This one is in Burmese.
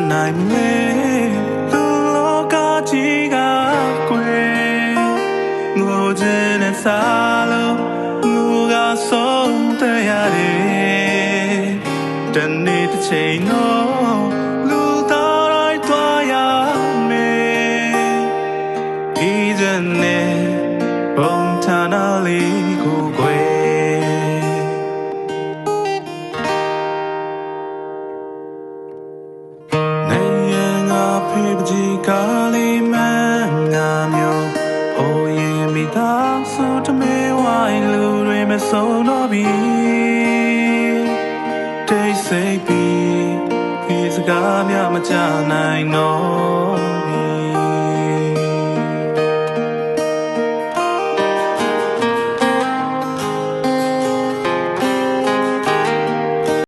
နိုင်မေလူလောကကြီးကကွယ်ငိုခြင်းနဲ့စားလို့ငိုကဆုံးတရားတယ်တနေ့တစ်ချိန်တော့လူသားတိုင်းသွားရမယ်ဒီစနဲ့ဘုံဌာနလေးကိုကွယ်ဖေးပကြီးကားလေးမန်းငါမျိုးဟိုရင်မိသားစုတမေဝိုင်းလူတွေမဆုံးတော့ပြီတိတ်ဆိတ်ပြီးဒီစကားများမကြနိုင်တော့